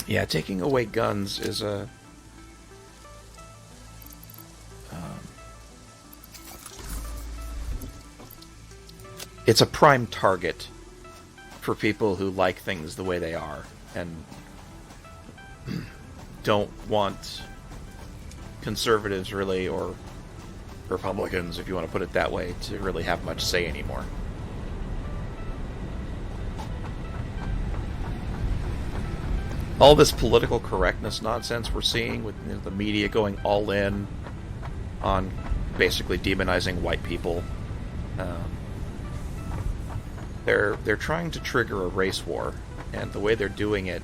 Yeah, taking away guns is a... it's a prime target for people who like things the way they are and don't want conservatives really, or Republicans, if you want to put it that way, to really have much say anymore. All this political correctness nonsense we're seeing with the media going all in on basically demonizing white people. They're trying to trigger a race war, and the way they're doing it,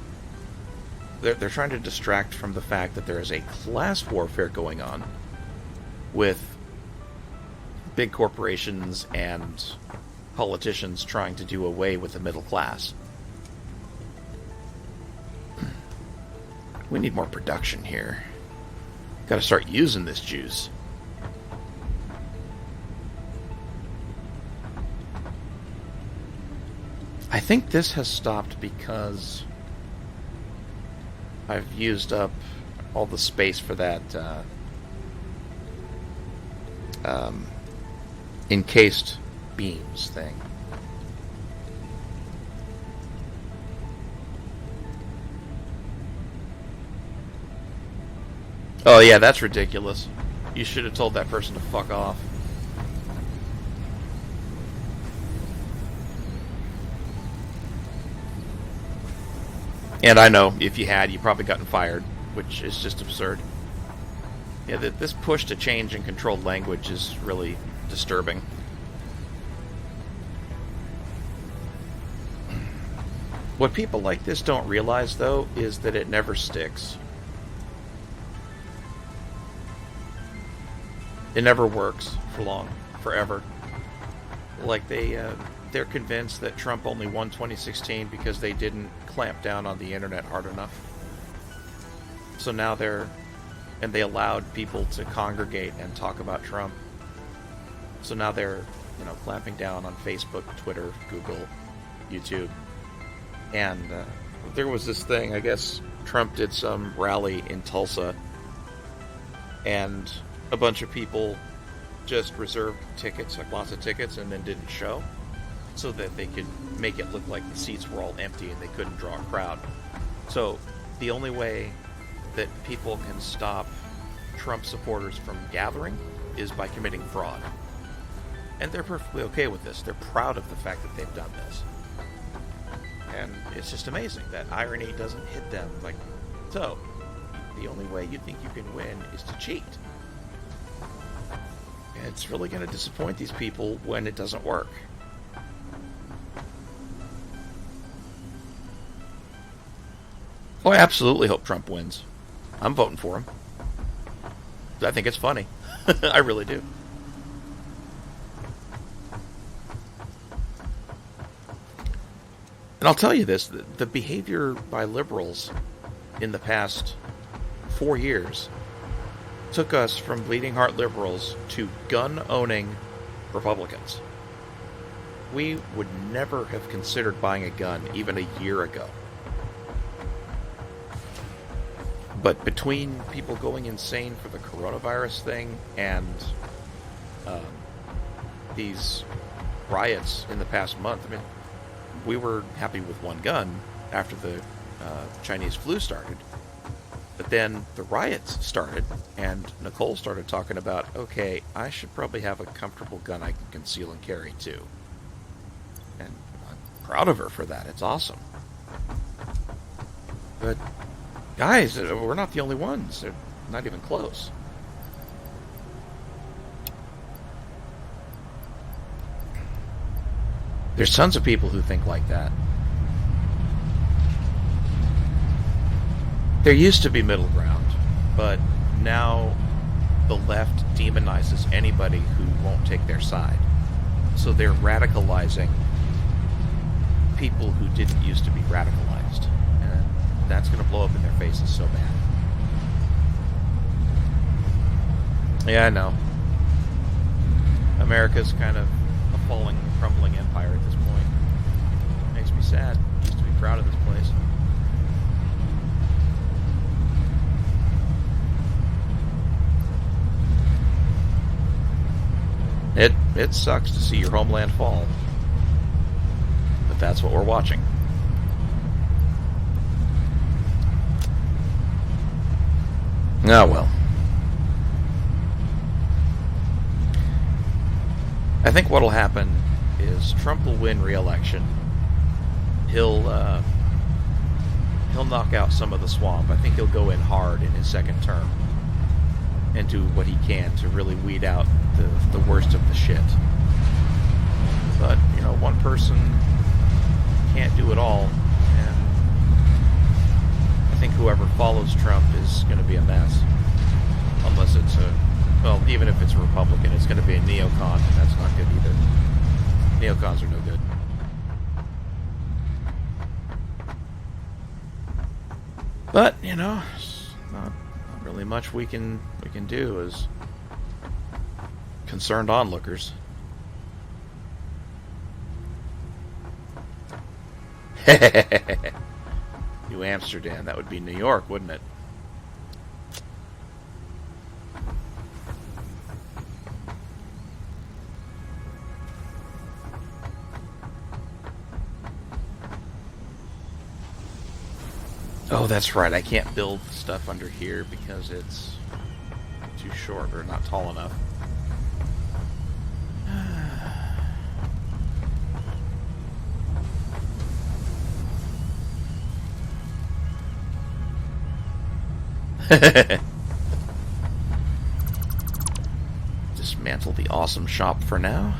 they're trying to distract from the fact that there is a class warfare going on with big corporations and politicians trying to do away with the middle class. We need more production here. Gotta start using this juice. I think this has stopped because I've used up all the space for that encased beams thing. Oh yeah, that's ridiculous. You should have told that person to fuck off. And I know, if you had, you'd probably gotten fired, which is just absurd. Yeah, this push to change and controlled language is really disturbing. What people like this don't realize, though, is that it never sticks. It never works for long, forever. Like they're convinced that Trump only won 2016 because they didn't clamp down on the internet hard enough. So now they allowed people to congregate and talk about Trump. So now they're, clamping down on Facebook, Twitter, Google, YouTube. And there was this thing, I guess Trump did some rally in Tulsa, and a bunch of people just reserved tickets, like lots of tickets, and then didn't show, so that they could make it look like the seats were all empty and they couldn't draw a crowd. So the only way that people can stop Trump supporters from gathering is by committing fraud. And they're perfectly okay with this. They're proud of the fact that they've done this. And it's just amazing that irony doesn't hit them. Like, so, the only way you think you can win is to cheat. And it's really going to disappoint these people when it doesn't work. Oh, I absolutely hope Trump wins. I'm voting for him. I think it's funny. I really do. And I'll tell you this, the behavior by liberals in the past 4 years took us from bleeding heart liberals to gun-owning Republicans. We would never have considered buying a gun even a year ago. But between people going insane for the coronavirus thing and these riots in the past month, I mean, we were happy with one gun after the Chinese flu started. But then the riots started, and Nicole started talking about, okay, I should probably have a comfortable gun I can conceal and carry too. And I'm proud of her for that. It's awesome. But, guys, we're not the only ones. They're not even close. There's tons of people who think like that. There used to be middle ground, but now the left demonizes anybody who won't take their side. So they're radicalizing people who didn't used to be radicalized. And that's going to blow up in their faces so bad. Yeah, I know. America's kind of a falling, crumbling empire at this point. Makes me sad. Used to be proud of this place. It sucks to see your homeland fall. But that's what we're watching. Oh well. I think what'll happen is Trump will win re-election. He'll knock out some of the swamp. I think he'll go in hard in his second term and do what he can to really weed out the worst of the shit. But, you know, one person can't do it all, and I think whoever follows Trump is going to be a mess. Unless it's well, even if it's a Republican, it's going to be a neocon, and that's not good either. Neocons are no good. But, you know, it's not really much we can do as concerned onlookers. New Amsterdam, that would be New York, wouldn't it? Oh, that's right. I can't build stuff under here because it's too short or not tall enough. Dismantle the awesome shop for now.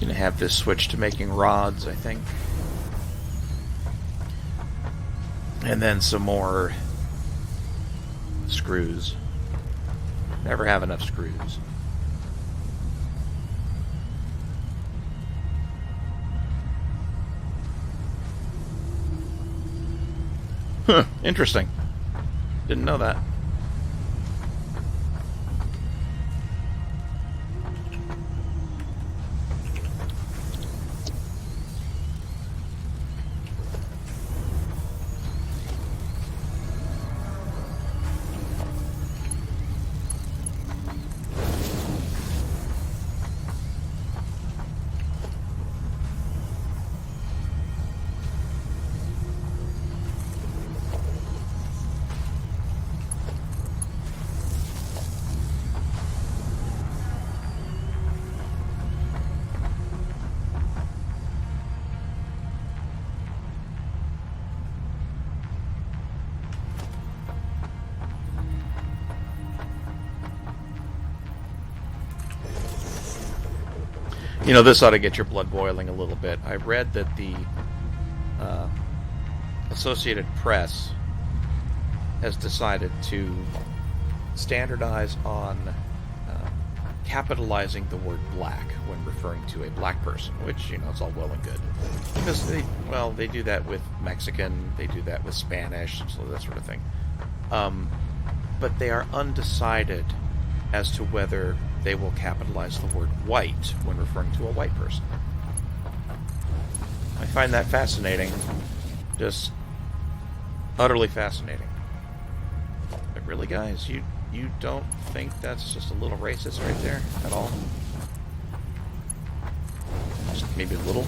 Gonna have this switch to making rods, I think. And then some more screws. Never have enough screws. Huh, interesting. Didn't know that. You know, this ought to get your blood boiling a little bit. I read that the Associated Press has decided to standardize on capitalizing the word black when referring to a black person, which, you know, it's all well and good. Because they do that with Mexican, they do that with Spanish, so that sort of thing. But they are undecided as to whether they will capitalize the word white when referring to a white person. I find that fascinating. Just utterly fascinating. But really, guys, you don't think that's just a little racist right there at all? Just maybe a little?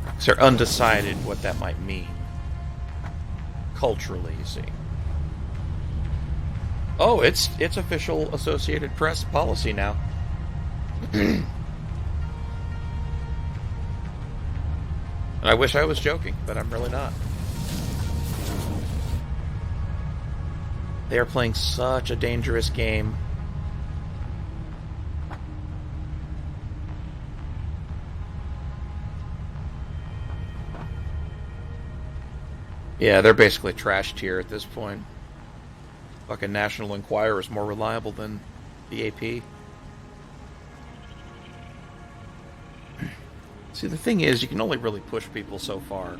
Because they're undecided what that might mean. Culturally, you see. Oh, it's official Associated Press policy now. And I wish I was joking, but I'm really not. They are playing such a dangerous game. Yeah, they're basically trashed here at this point. Fucking National Enquirer is more reliable than the AP. See, the thing is, you can only really push people so far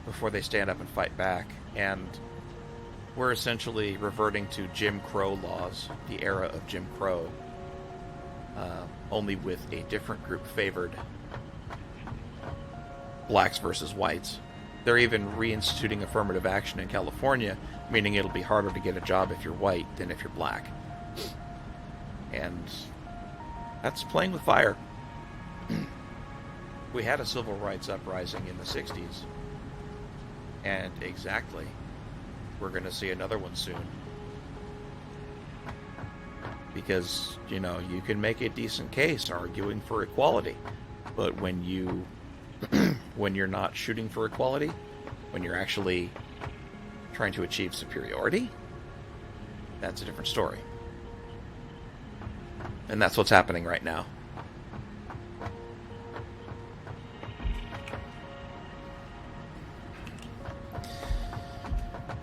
before they stand up and fight back. And we're essentially reverting to Jim Crow laws, the era of Jim Crow, only with a different group favored, blacks versus whites. They're even reinstituting affirmative action in California, meaning it'll be harder to get a job if you're white than if you're black. And that's playing with fire. We had a civil rights uprising in the 60s. And exactly, we're going to see another one soon. Because, you know, you can make a decent case arguing for equality. But when you when you're not shooting for equality, when you're actually trying to achieve superiority, that's a different story. And that's what's happening right now.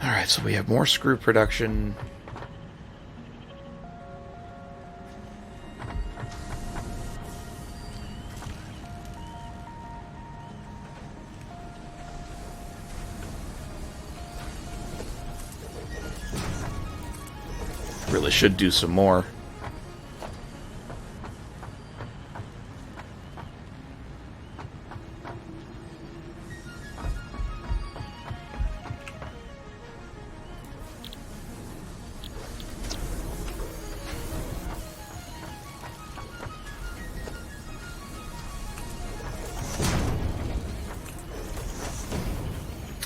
Alright, so we have more screw production. Really should do some more.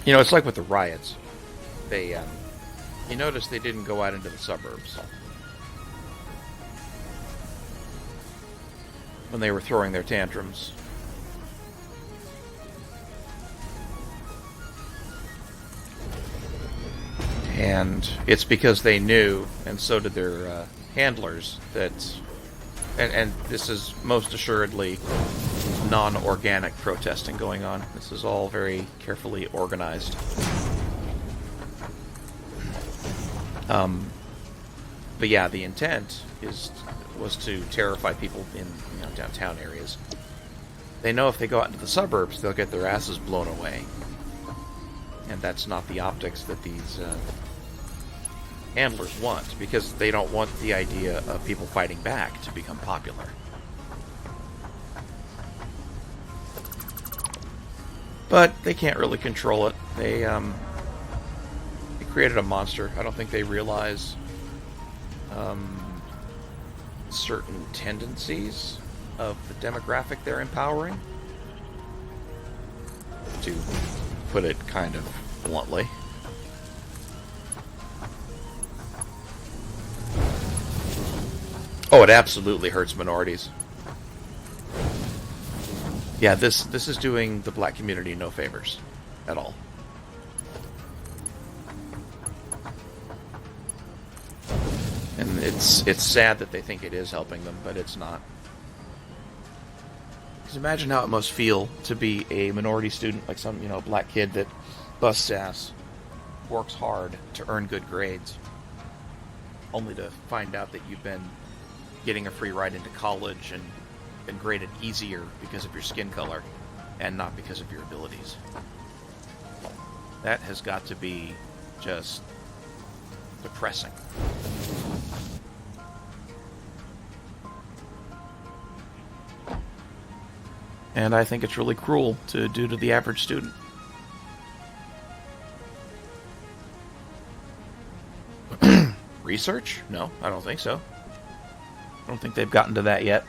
You know, it's like with the riots. They, you notice they didn't go out into the suburbs when they were throwing their tantrums. And it's because they knew, and so did their handlers, that, and this is most assuredly non-organic protesting going on. This is all very carefully organized. But yeah, the intent was to terrify people in, you know, downtown areas. They know if they go out into the suburbs, they'll get their asses blown away, and that's not the optics that these handlers want, because they don't want the idea of people fighting back to become popular. But they can't really control it. They created a monster. I don't think they realize certain tendencies of the demographic they're empowering, to put it kind of bluntly. Oh, it absolutely hurts minorities. Yeah, this is doing the black community no favors at all. And it's sad that they think it is helping them, but it's not. Because imagine how it must feel to be a minority student, like some, you know, black kid that busts ass, works hard to earn good grades, only to find out that you've been getting a free ride into college and been graded easier because of your skin color and not because of your abilities. That has got to be just depressing. And I think it's really cruel to do to the average student. Research? No, I don't think so. I don't think they've gotten to that yet.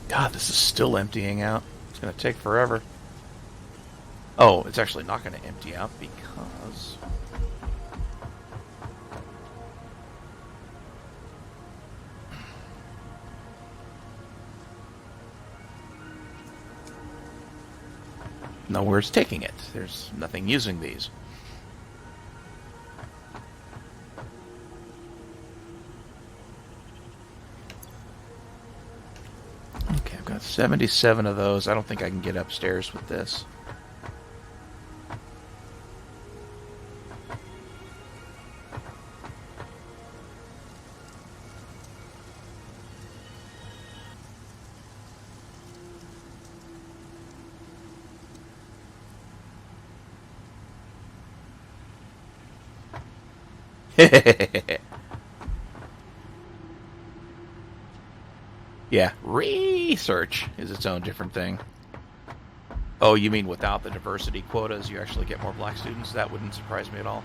God, this is still emptying out. It's going to take forever. Oh, it's actually not going to empty out because... nowhere's taking it. There's nothing using these. Okay, I've got 77 of those. I don't think I can get upstairs with this. Yeah, research is its own different thing. Oh, you mean without the diversity quotas, you actually get more black students? That wouldn't surprise me at all.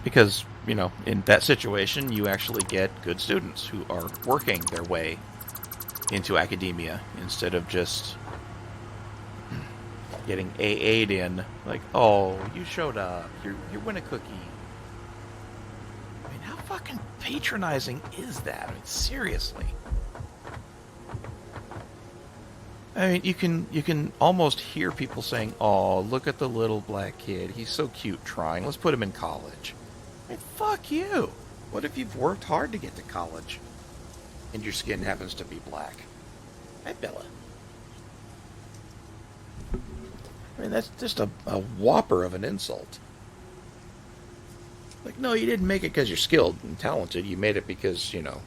Because, you know, in that situation, you actually get good students who are working their way into academia instead of just getting AA'd in. Like, oh, you showed up. You win a cookie. I mean, how fucking patronizing is that? I mean, seriously. I mean, you can almost hear people saying, "Oh, look at the little black kid. He's so cute trying. Let's put him in college." I mean, fuck you. What if you've worked hard to get to college and your skin happens to be black? Hey, Bella. I mean, that's just a whopper of an insult. Like, no, you didn't make it because you're skilled and talented. You made it because, you know,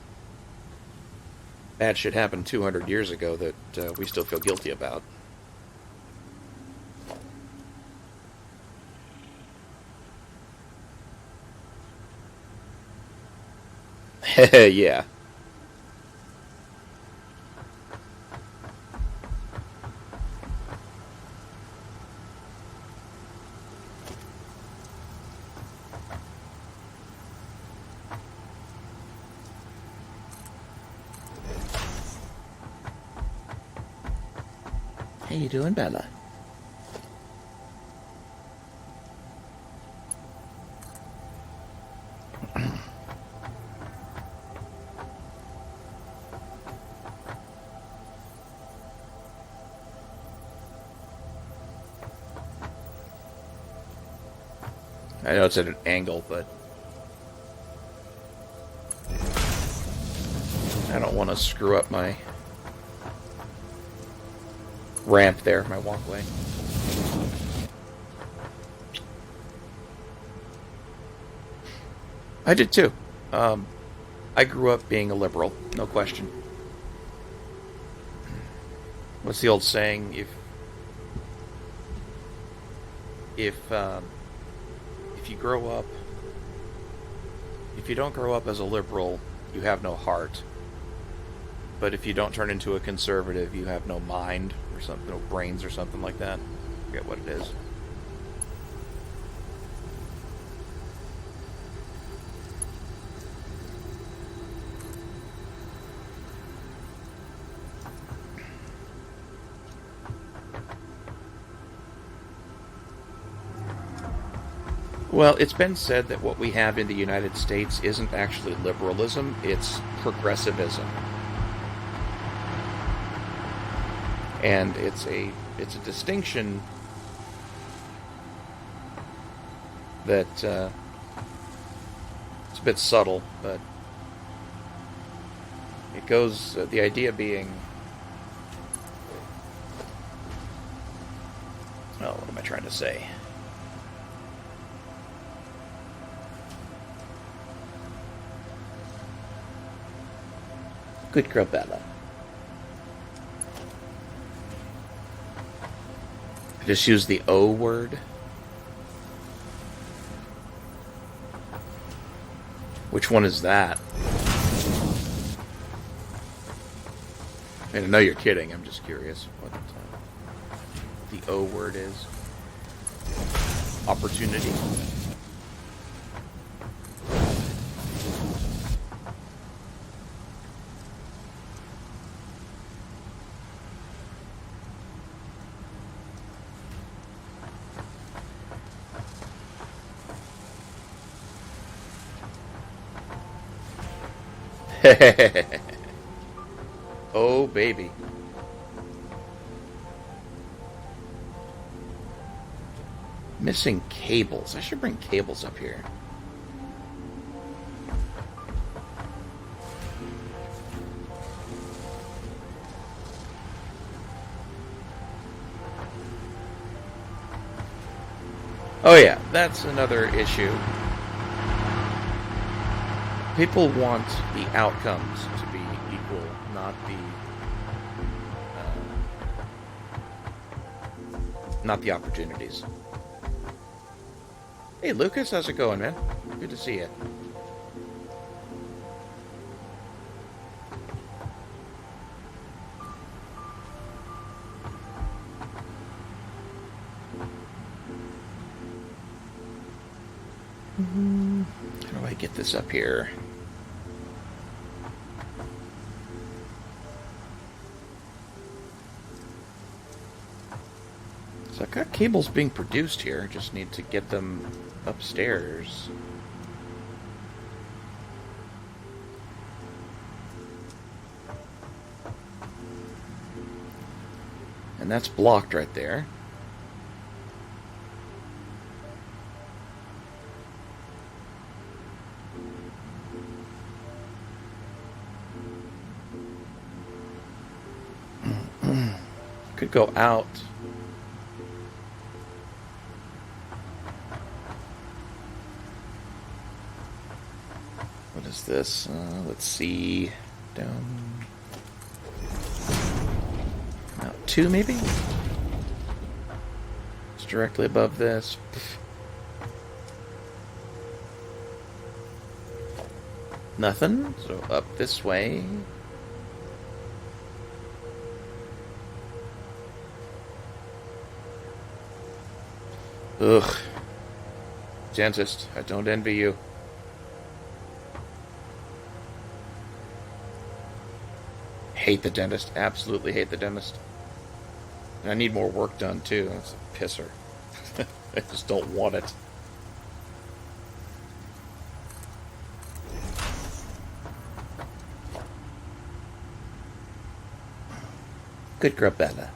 bad shit happened 200 years ago that we still feel guilty about. Yeah. How you doing, Bella? I know it's at an angle, but I don't want to screw up my ramp there, my walkway. I did too. I grew up being a liberal, no question. What's the old saying? If you grow up, if you don't grow up as a liberal, you have no heart. But if you don't turn into a conservative, you have no mind or something, no brains or something like that. I forget what it is. Well, it's been said that what we have in the United States isn't actually liberalism, it's progressivism. And it's a distinction that it's a bit subtle, but it goes, the idea being, oh, what am I trying to say? Good girl, Bella. I just use the O word. Which one is that? I know you're kidding. I'm just curious what the O word is. Opportunity. Oh, baby. Missing cables. I should bring cables up here. Oh yeah, that's another issue. People want the outcomes to be equal, not the opportunities. Hey, Lucas, how's it going, man? Good to see you. How do I get this up here? So I've got cables being produced here. Just need to get them upstairs. And that's blocked right there. Could go out. What is this? Let's see. Down. Out 2, maybe? It's directly above this. Nothing. So up this way. Ugh. Dentist, I don't envy you. Hate the dentist. Absolutely hate the dentist. And I need more work done, too. That's a pisser. I just don't want it. Good girl, Bella.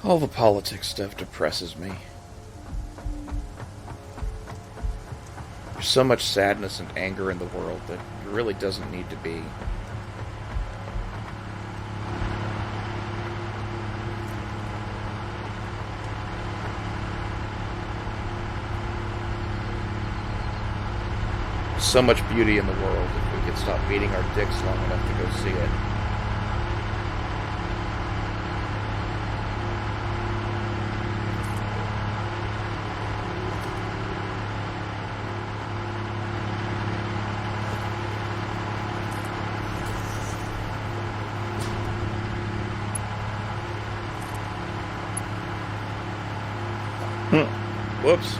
All the politics stuff depresses me. There's so much sadness and anger in the world that it really doesn't need to be. So much beauty in the world if we could stop beating our dicks long enough to go see it. Whoops.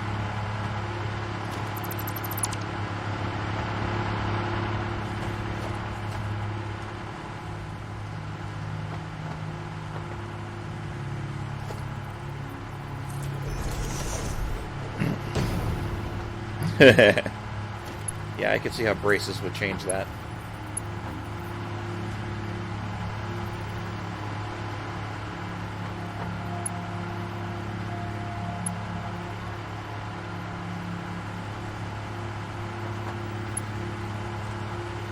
Yeah, I could see how braces would change that.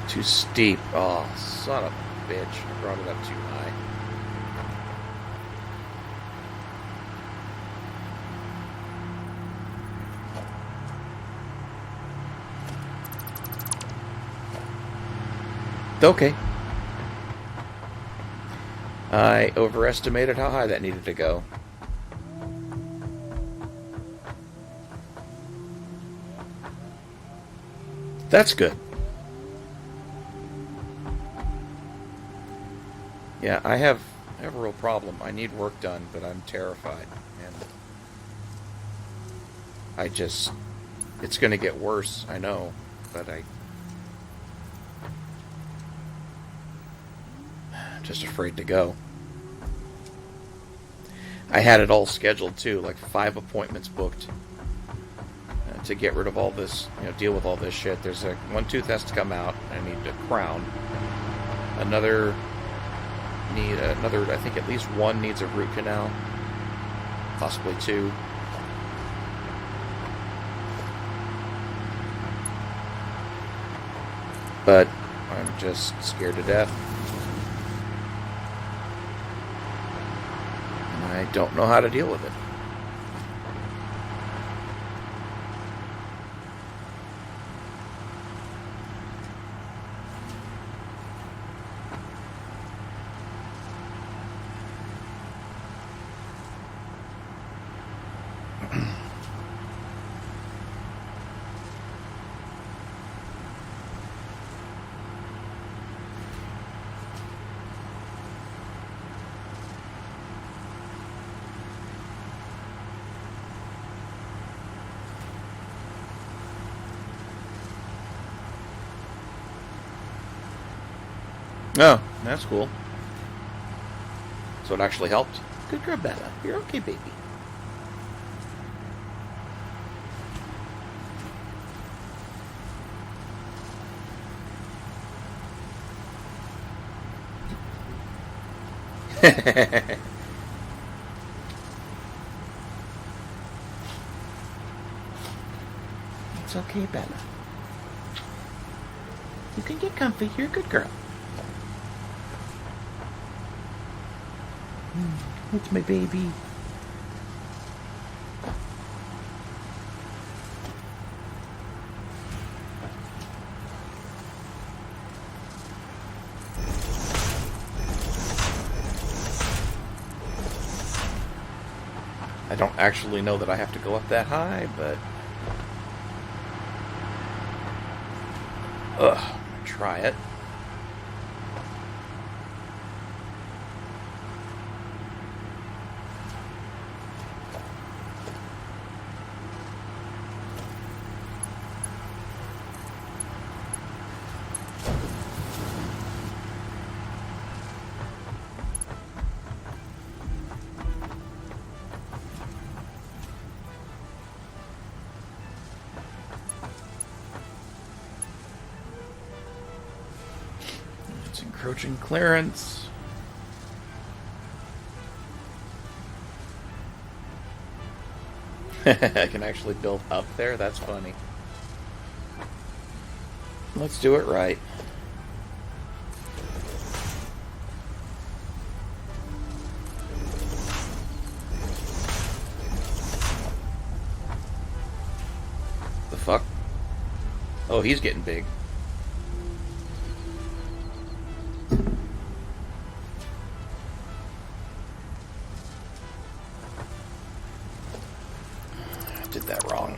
Too steep. Oh, son of a bitch. I brought it up too high. Okay. I overestimated how high that needed to go. That's good. Yeah, I have a real problem. I need work done, but I'm terrified. And it's going to get worse, I know, but I'm just afraid to go. I had it all scheduled, too, like 5 appointments booked to get rid of all this, deal with all this shit. There's one tooth has to come out. I need a crown. Another, I think at least one needs a root canal. Possibly 2. But I'm just scared to death. I don't know how to deal with it. Oh, that's cool. So it actually helped. Good girl, Bella. You're okay, baby. It's okay, Bella. You can get comfy. You're a good girl. It's my baby. I don't actually know that I have to go up that high, but... try it. Encroaching clearance. I can actually build up there? That's funny. Let's do it right. The fuck? Oh, he's getting big. Did that wrong.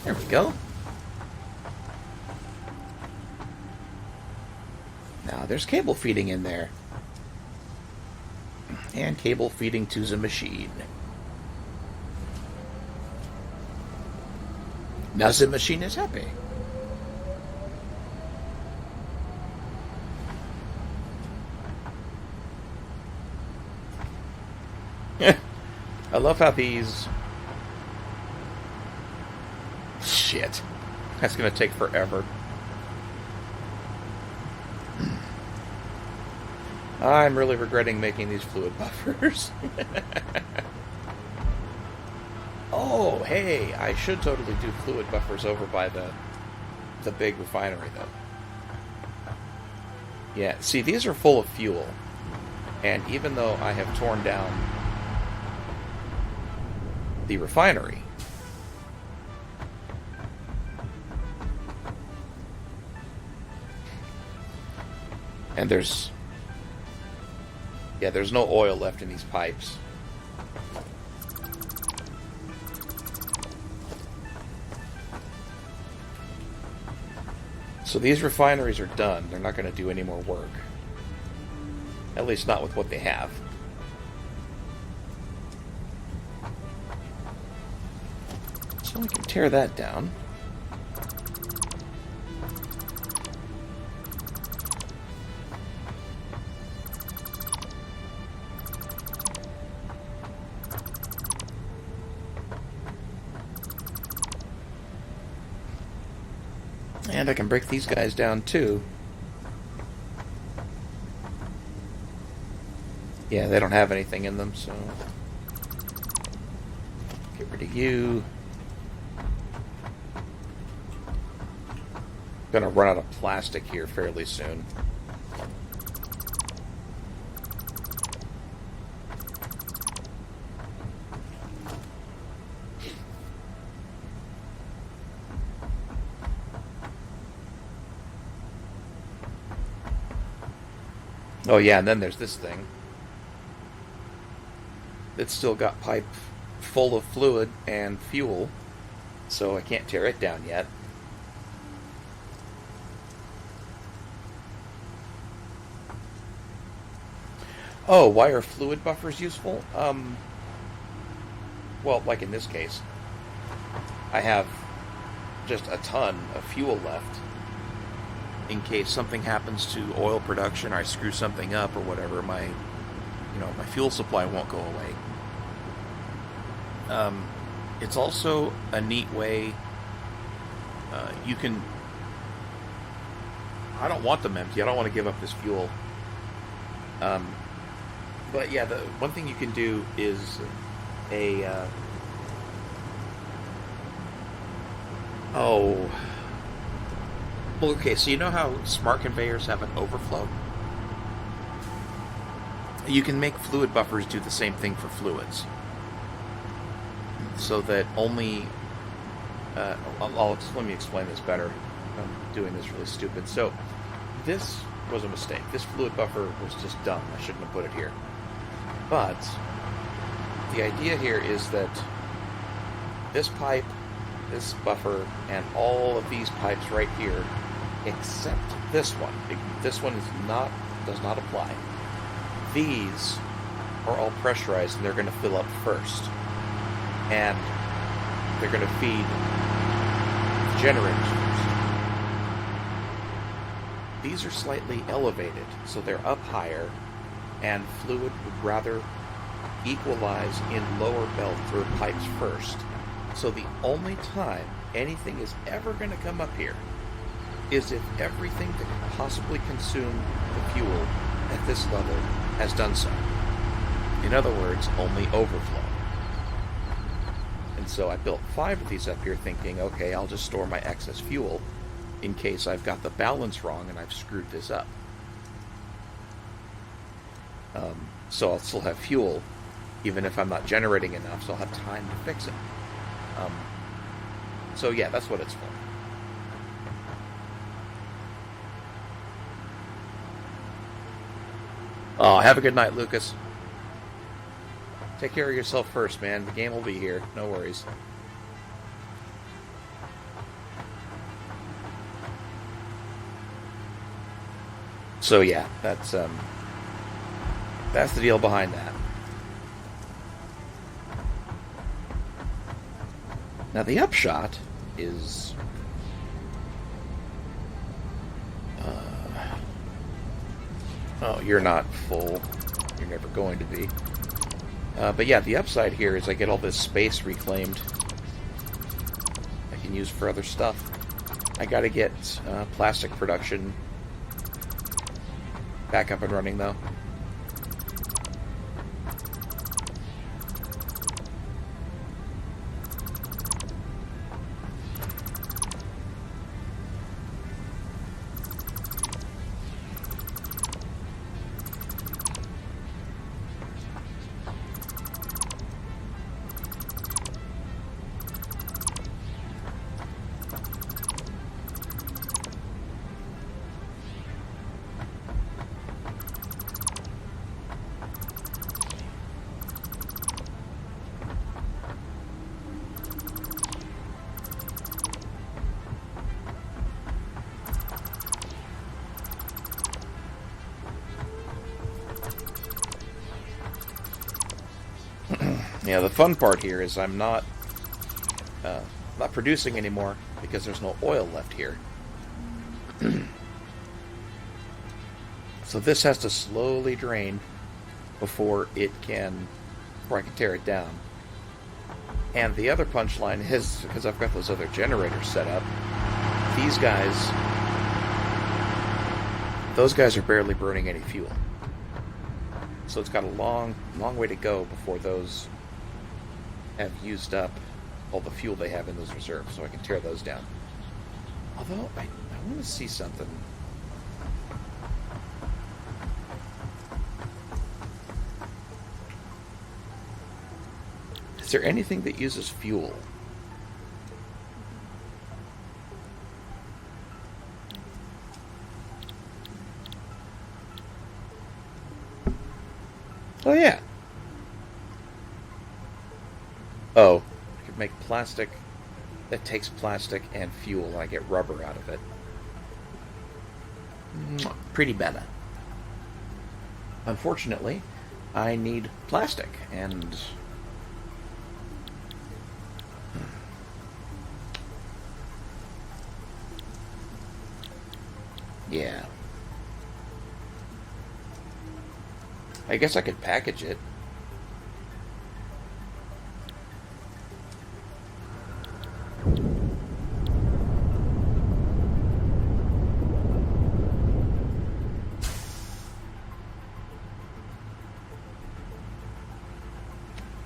There we go. Now there's cable feeding in there. And cable feeding to the machine. Now the machine is happy. I love how these... Shit. That's gonna take forever. I'm really regretting making these fluid buffers. Oh, hey, I should totally do fluid buffers over by the big refinery, though. Yeah, see, these are full of fuel. And even though I have torn down the refinery, and there's no oil left in these pipes. So these refineries are done. They're not going to do any more work. At least not with what they have. So we can tear that down. And I can break these guys down too. Yeah, they don't have anything in them, so get rid of you. Gonna run out of plastic here fairly soon. Oh yeah, and then there's this thing. It's still got pipe full of fluid and fuel, so I can't tear it down yet. Oh, why are fluid buffers useful? Well, like in this case, I have just a ton of fuel left in case something happens to oil production or I screw something up or whatever. My fuel supply won't go away. It's also a neat way you can. I don't want them empty. I don't want to give up this fuel. But yeah, the one thing you can do is okay, so you know how smart conveyors have an overflow? You can make fluid buffers do the same thing for fluids. So that only... let me explain this better. I'm doing this really stupid. So, this was a mistake. This fluid buffer was just dumb. I shouldn't have put it here. But, the idea here is that this pipe, this buffer, and all of these pipes right here, except this one. This one does not apply. These are all pressurized and they're going to fill up first. And they're going to feed the generators first. These are slightly elevated, so they're up higher, and fluid would rather equalize in lower belt through pipes first. So the only time anything is ever going to come up here is if everything that can possibly consume the fuel at this level has done so. In other words, only overflow. And so I built 5 of these up here thinking, okay, I'll just store my excess fuel in case I've got the balance wrong and I've screwed this up. So I'll still have fuel, even if I'm not generating enough, so I'll have time to fix it. So yeah, that's what it's for. Oh, have a good night, Lucas. Take care of yourself first, man. The game will be here. No worries. So yeah, that's the deal behind that. Now the upshot is oh, you're not full. You're never going to be. But yeah, the upside here is I get all this space reclaimed. I can use for other stuff. I gotta get plastic production back up and running, though. Yeah, the fun part here is I'm not producing anymore because there's no oil left here. So this has to slowly drain before I can tear it down. And the other punchline is, because I've got those other generators set up, these guys, those guys are barely burning any fuel. So it's got a long way to go before those have used up all the fuel they have in those reserves, so I can tear those down. Although, I want to see something. Is there anything that uses fuel? Oh, yeah. Oh, I could make plastic that takes plastic and fuel, and I get rubber out of it. Pretty better. Unfortunately, I need plastic, and... yeah. I guess I could package it.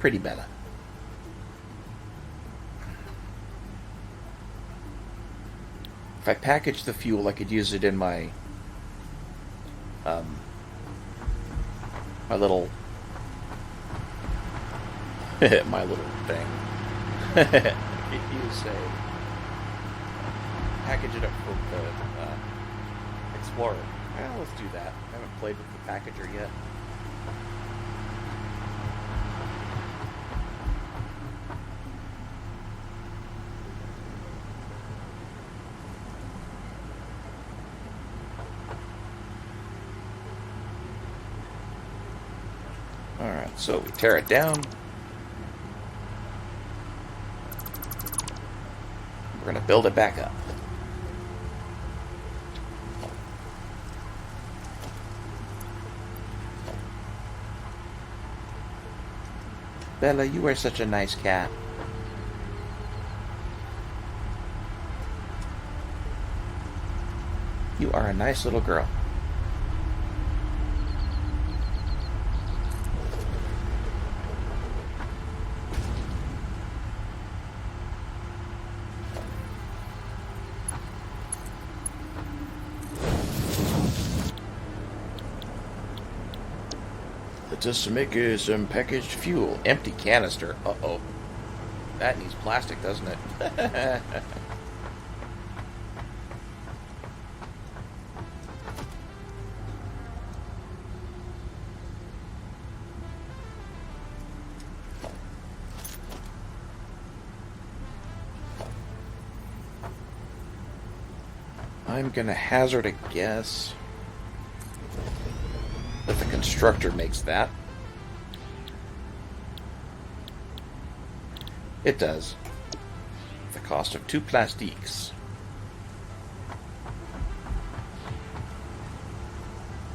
Pretty better. If I package the fuel, I could use it in my my little my little thing. Use a package it up for the Explorer. Well, let's do that. I haven't played with the packager yet. Alright, so we tear it down. We're going to build it back up. Bella, you are such a nice cat. You are a nice little girl. Just to make some packaged fuel. Empty canister. Uh-oh. That needs plastic, doesn't it? I'm gonna hazard a guess that the constructor makes that. It does. The cost of 2 plastiques.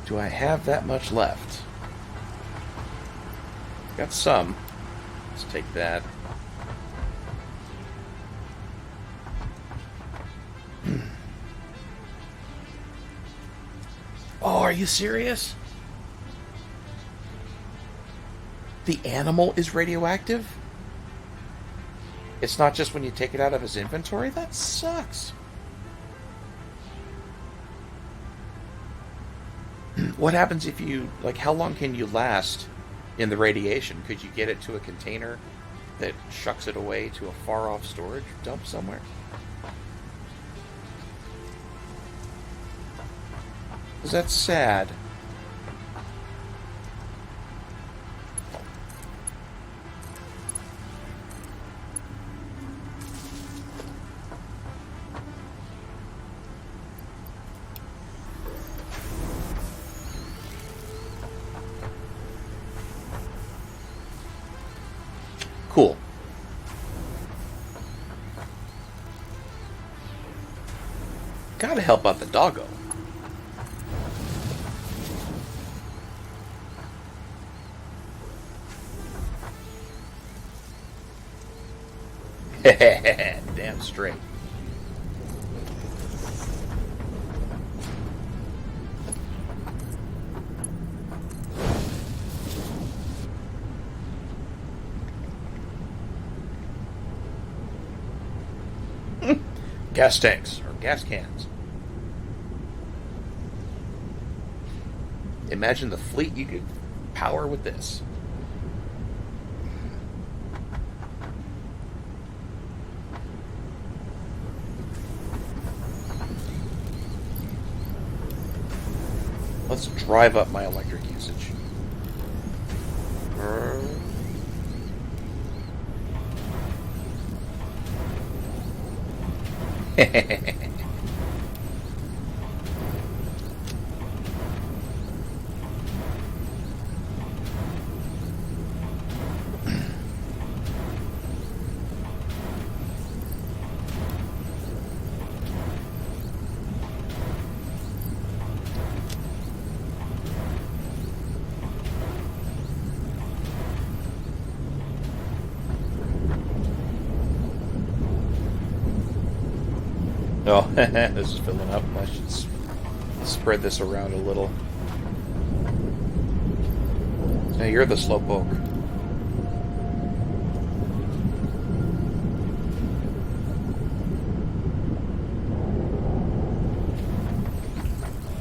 Do I have that much left? Got some. Let's take that. Oh, are you serious? The animal is radioactive? It's not just when you take it out of his inventory? That sucks. What happens if you... like, how long can you last in the radiation? Could you get it to a container that shucks it away to a far-off storage dump somewhere? Because that's sad. Cool. Gotta help out the doggo. Damn straight. Gas tanks, or gas cans. Imagine the fleet you could power with this. Let's drive up my electric usage. Oh, this is filling up. I should spread this around a little. Now you're the slowpoke.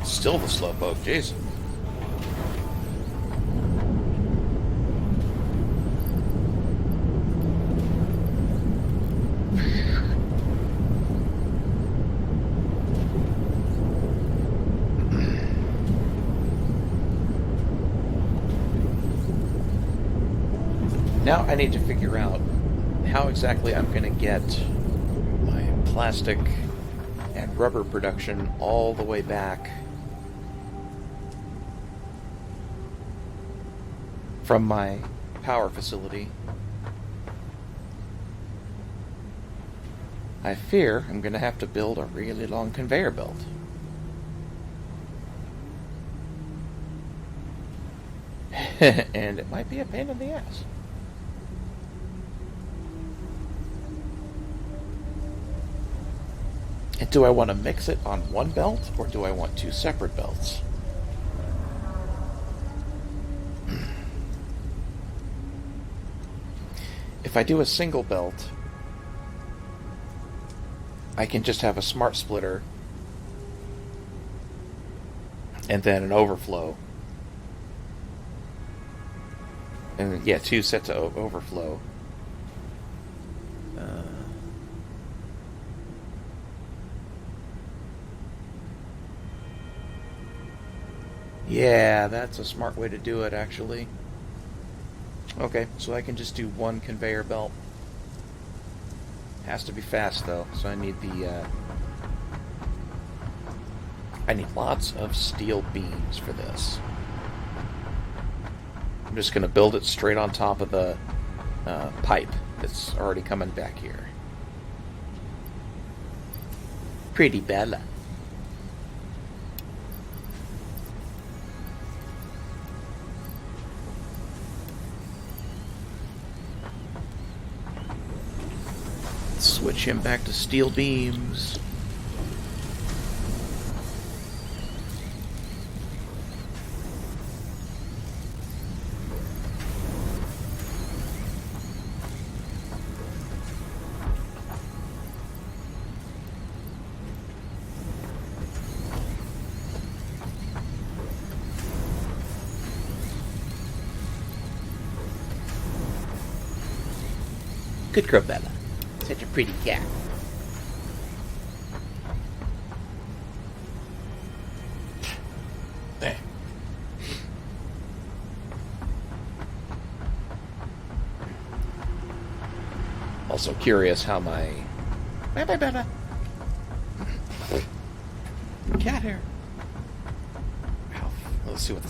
Still the slowpoke, jeez. Now I need to figure out how exactly I'm going to get my plastic and rubber production all the way back from my power facility. I fear I'm going to have to build a really long conveyor belt. And it might be a pain in the ass. And do I want to mix it on one belt, or do I want two separate belts? If I do a single belt, I can just have a smart splitter and then an overflow. And yeah, two sets of overflow. Yeah, that's a smart way to do it, actually. Okay, so I can just do one conveyor belt. Has to be fast, though, so I need the, I need lots of steel beams for this. I'm just going to build it straight on top of the pipe that's already coming back here. Pretty Bella. Switch him back to steel beams. Good girl, Bella. Such a pretty cat. There. Also curious how my... Bye-bye, Bella. Cat hair. Let's see what the